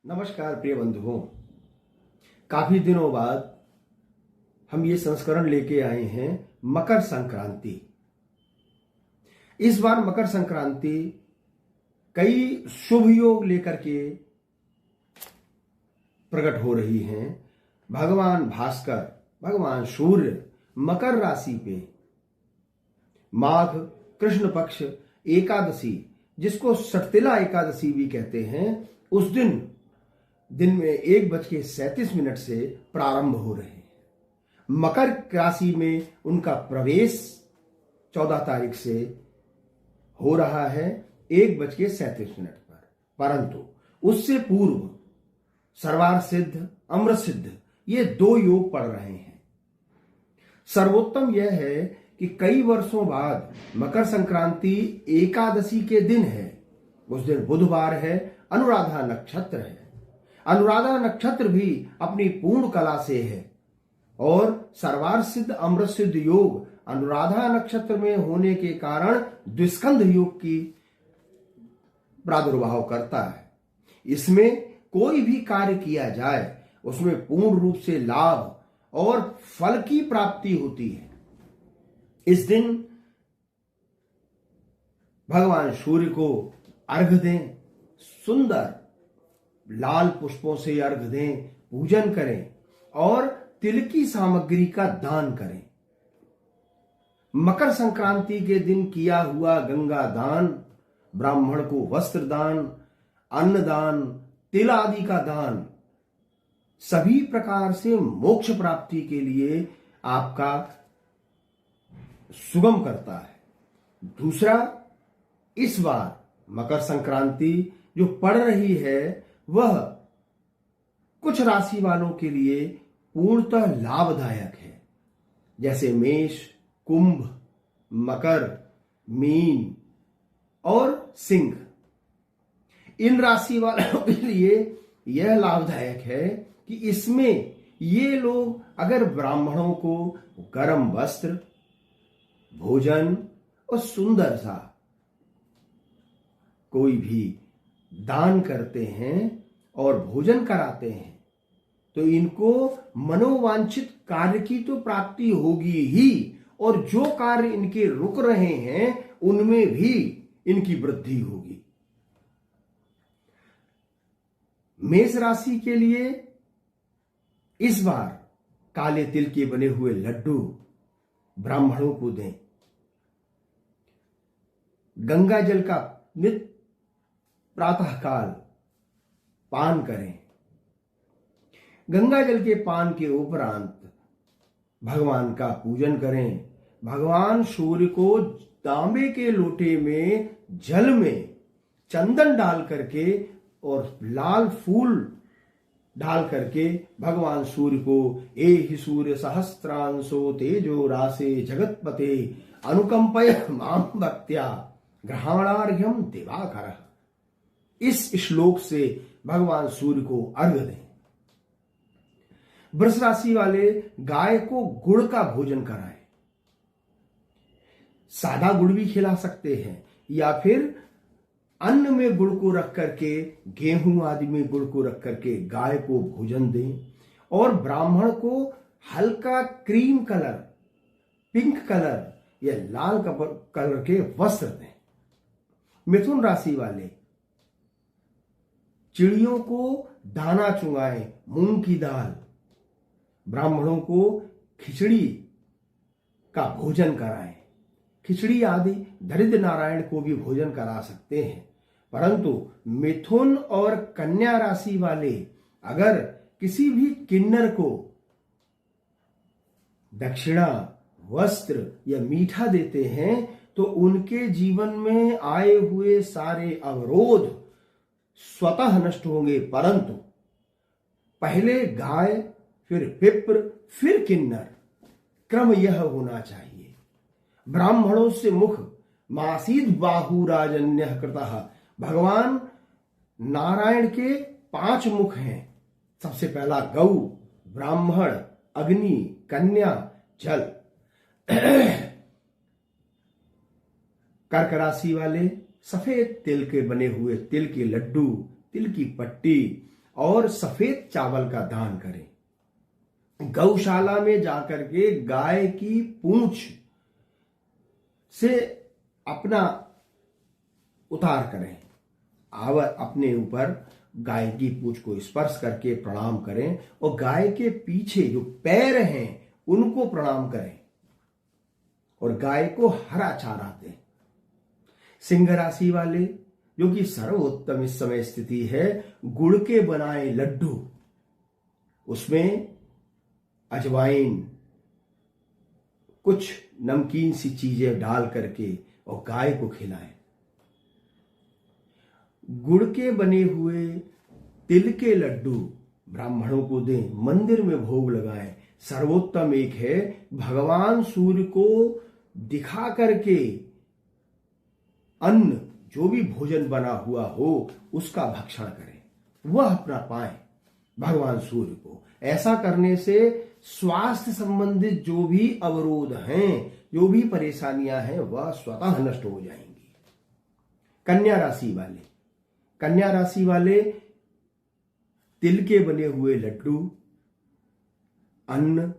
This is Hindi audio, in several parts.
नमस्कार प्रिय बंधुओं। काफी दिनों बाद हम ये संस्करण लेके आए हैं मकर संक्रांति। इस बार मकर संक्रांति कई शुभ योग लेकर के प्रकट हो रही हैं। भगवान भास्कर, भगवान सूर्य मकर राशि पे माघ कृष्ण पक्ष एकादशी, जिसको सटतिला एकादशी भी कहते हैं, उस दिन में 1:37 से प्रारंभ हो रहे हैं। मकर राशि में उनका प्रवेश 14 तारीख से हो रहा है 1:37 पर, परंतु उससे पूर्व सर्वार्थ सिद्ध, अमृत सिद्ध ये 2 योग पड़ रहे हैं। सर्वोत्तम यह है कि कई वर्षों बाद मकर संक्रांति एकादशी के दिन है। उस दिन बुधवार है, अनुराधा नक्षत्र है। अनुराधा नक्षत्र भी अपनी पूर्ण कला से है और सर्वार्थ सिद्ध अमृत सिद्ध योग अनुराधा नक्षत्र में होने के कारण द्विस्कंध योग की प्रादुर्भाव करता है। इसमें कोई भी कार्य किया जाए उसमें पूर्ण रूप से लाभ और फल की प्राप्ति होती है। इस दिन भगवान सूर्य को अर्घ्य दें, सुंदर लाल पुष्पों से अर्घ्य दें, पूजन करें और तिल की सामग्री का दान करें। मकर संक्रांति के दिन किया हुआ गंगा दान, ब्राह्मण को वस्त्र दान, अन्न दान, तिल आदि का दान सभी प्रकार से मोक्ष प्राप्ति के लिए आपका सुगम करता है। दूसरा, इस बार मकर संक्रांति जो पड़ रही है वह कुछ राशि वालों के लिए पूर्णतः लाभदायक है, जैसे मेष, कुंभ, मकर, मीन और सिंह। इन राशि वालों के लिए यह लाभदायक है कि इसमें ये लोग अगर ब्राह्मणों को गर्म वस्त्र, भोजन और सुंदर सा कोई भी दान करते हैं और भोजन कराते हैं तो इनको मनोवांछित कार्य की तो प्राप्ति होगी ही, और जो कार्य इनके रुक रहे हैं उनमें भी इनकी वृद्धि होगी। मेष राशि के लिए इस बार काले तिल के बने हुए लड्डू ब्राह्मणों को दें। गंगा जल का नित्य प्रातःकाल पान करें। गंगा जल के पान के उपरांत भगवान का पूजन करें। भगवान सूर्य को तांबे के लोटे में जल में चंदन डाल करके और लाल फूल डाल करके भगवान सूर्य को एहि सूर्य सहस्त्रांशो तेजो रासे जगतपते अनुकंपय माम भक्त्या ग्रहणार्घ्यम दिवाकर, इस श्लोक से भगवान सूर्य को अर्घ्य दें। वृष राशि वाले गाय को गुड़ का भोजन कराएं। सादा गुड़ भी खिला सकते हैं या फिर अन्न में गुड़ को रख करके, गेहूं आदि में गुड़ को रख करके गाय को भोजन दें। और ब्राह्मण को हल्का क्रीम कलर, पिंक कलर या लाल कलर के वस्त्र दें। मिथुन राशि वाले चिड़ियों को दाना चुंगाएं, मूंग की दाल। ब्राह्मणों को खिचड़ी का भोजन कराएं। खिचड़ी आदि दरिद्र नारायण को भी भोजन करा सकते हैं, परंतु मिथुन और कन्या राशि वाले अगर किसी भी किन्नर को दक्षिणा, वस्त्र या मीठा देते हैं तो उनके जीवन में आए हुए सारे अवरोध स्वतः नष्ट होंगे। परंतु पहले गाय, फिर पिप्र, फिर किन्नर, क्रम यह होना चाहिए। ब्राह्मणों से मुख मासीद बाहुराजन्य कृतः। भगवान नारायण के 5 मुख हैं। सबसे पहला गौ, ब्राह्मण, अग्नि, कन्या, जल। कर्क राशि वाले सफेद तिल के बने हुए तिल के लड्डू, तिल की पट्टी और सफेद चावल का दान करें। गौशाला में जाकर के गाय की पूंछ से अपना उतार करें, अपने ऊपर गाय की पूंछ को स्पर्श करके प्रणाम करें और गाय के पीछे जो पैर हैं उनको प्रणाम करें और गाय को हरा चारा दें। सिंह राशि वाले, जो कि सर्वोत्तम इस समय स्थिति है, गुड़ के बनाए लड्डू, उसमें अजवाइन, कुछ नमकीन सी चीजें डाल करके और गाय को खिलाएं। गुड़ के बने हुए तिल के लड्डू ब्राह्मणों को दें, मंदिर में भोग लगाएं। सर्वोत्तम एक है, भगवान सूर्य को दिखा करके अन्न, जो भी भोजन बना हुआ हो उसका भक्षण करें, वह अपना पाएं भगवान सूर्य को। ऐसा करने से स्वास्थ्य संबंधित जो भी अवरोध हैं, जो भी परेशानियां हैं, वह स्वतः नष्ट हो जाएंगी। कन्या राशि वाले, कन्या राशि वाले तिल के बने हुए लड्डू, अन्न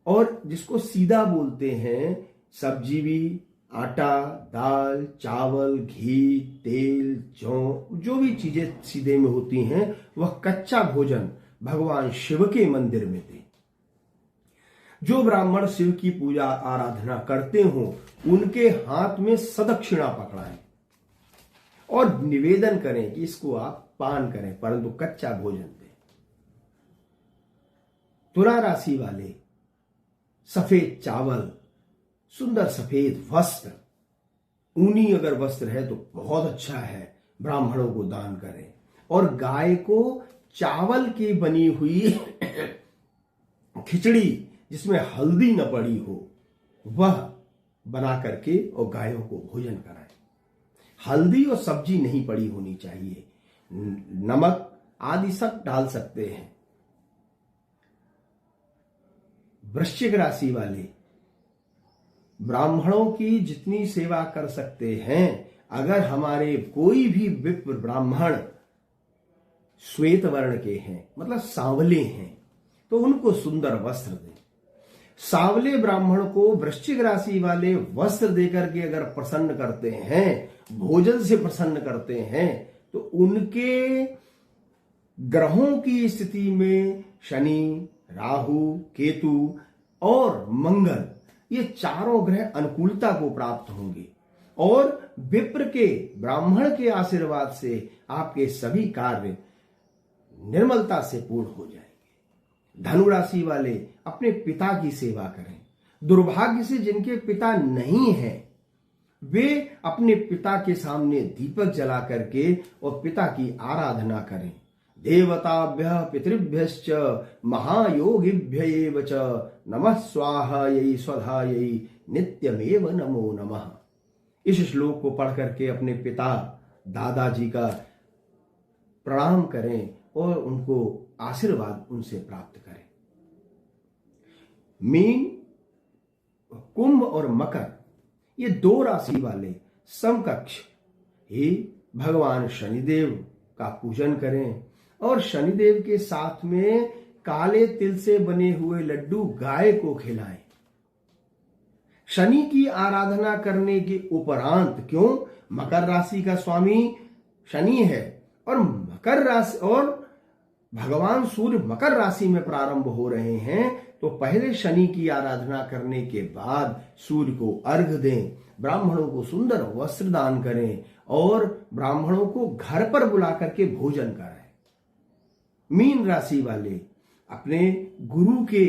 और जिसको सीधा बोलते हैं, सब्जी भी, आटा, दाल, चावल, घी, तेल, जौ, जो भी चीजें सीधे में होती हैं, वह कच्चा भोजन भगवान शिव के मंदिर में दें। जो ब्राह्मण शिव की पूजा आराधना करते हो उनके हाथ में सदक्षिणा पकड़ाएं और निवेदन करें कि इसको आप पान करें, परंतु कच्चा भोजन दें। तुला राशि वाले सफेद चावल, सुंदर सफेद वस्त्र, ऊनी अगर वस्त्र है तो बहुत अच्छा है, ब्राह्मणों को दान करें। और गाय को चावल की बनी हुई खिचड़ी जिसमें हल्दी न पड़ी हो, वह बना करके और गायों को भोजन कराएं। हल्दी और सब्जी नहीं पड़ी होनी चाहिए, नमक आदि सब डाल सकते हैं। वृश्चिक राशि वाले ब्राह्मणों की जितनी सेवा कर सकते हैं, अगर हमारे कोई भी विप्र ब्राह्मण श्वेत वर्ण के हैं, मतलब सांवले हैं, तो उनको सुंदर वस्त्र दें। सांवले ब्राह्मण को वृश्चिक राशि वाले वस्त्र देकर के अगर प्रसन्न करते हैं, भोजन से प्रसन्न करते हैं, तो उनके ग्रहों की स्थिति में शनि, राहु, केतु और मंगल, ये चारों ग्रह अनुकूलता को प्राप्त होंगे और विप्र के, ब्राह्मण के आशीर्वाद से आपके सभी कार्य निर्मलता से पूर्ण हो जाएंगे। धनु राशि वाले अपने पिता की सेवा करें। दुर्भाग्य से जिनके पिता नहीं हैं, वे अपने पिता के सामने दीपक जला करके और पिता की आराधना करें। देवताभ्यः पितृभ्यश्च महायोगिभ्यैव च नमः स्वाहायै स्वधायै नित्यमेव नमो नमः। इस श्लोक को पढ़ करके अपने पिता, दादाजी का प्रणाम करें और उनको आशीर्वाद उनसे प्राप्त करें। मीन, कुंभ और मकर, ये दो राशि वाले समकक्ष ही भगवान शनिदेव का पूजन करें और शनिदेव के साथ में काले तिल से बने हुए लड्डू गाय को खिलाएं। शनि की आराधना करने के उपरांत, क्यों, मकर राशि का स्वामी शनि है और मकर राशि और भगवान सूर्य मकर राशि में प्रारंभ हो रहे हैं, तो पहले शनि की आराधना करने के बाद सूर्य को अर्घ दें, ब्राह्मणों को सुंदर वस्त्र दान करें और ब्राह्मणों को घर पर बुला करके भोजन कराएं। मीन राशि वाले अपने गुरु के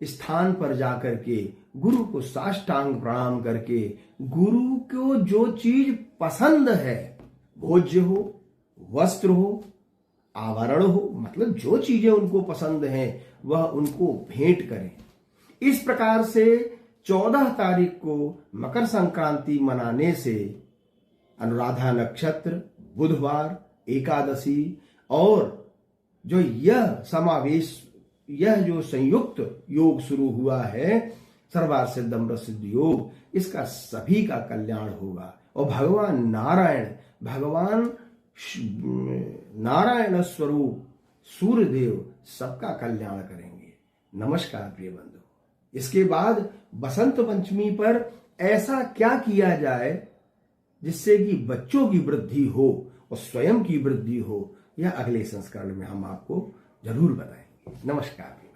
स्थान पर जाकर के गुरु को साष्टांग प्रणाम करके, गुरु को जो चीज पसंद है, भोज्य हो, वस्त्र हो, आवरण हो, मतलब जो चीजें उनको पसंद हैं वह उनको भेंट करें। इस प्रकार से 14 तारीख को मकर संक्रांति मनाने से अनुराधा नक्षत्र, बुधवार, एकादशी और जो यह समावेश, यह जो संयुक्त योग शुरू हुआ है, सर्वार्थ सिद्धम प्रसिद्ध योग, इसका सभी का कल्याण होगा और भगवान नारायण, भगवान नारायण स्वरूप सूर्यदेव सबका कल्याण करेंगे। नमस्कार प्रिय बंधु। इसके बाद बसंत पंचमी पर ऐसा क्या किया जाए जिससे कि बच्चों की वृद्धि हो और स्वयं की वृद्धि हो, यह अगले संस्करण में हम आपको जरूर बताएंगे। नमस्कार।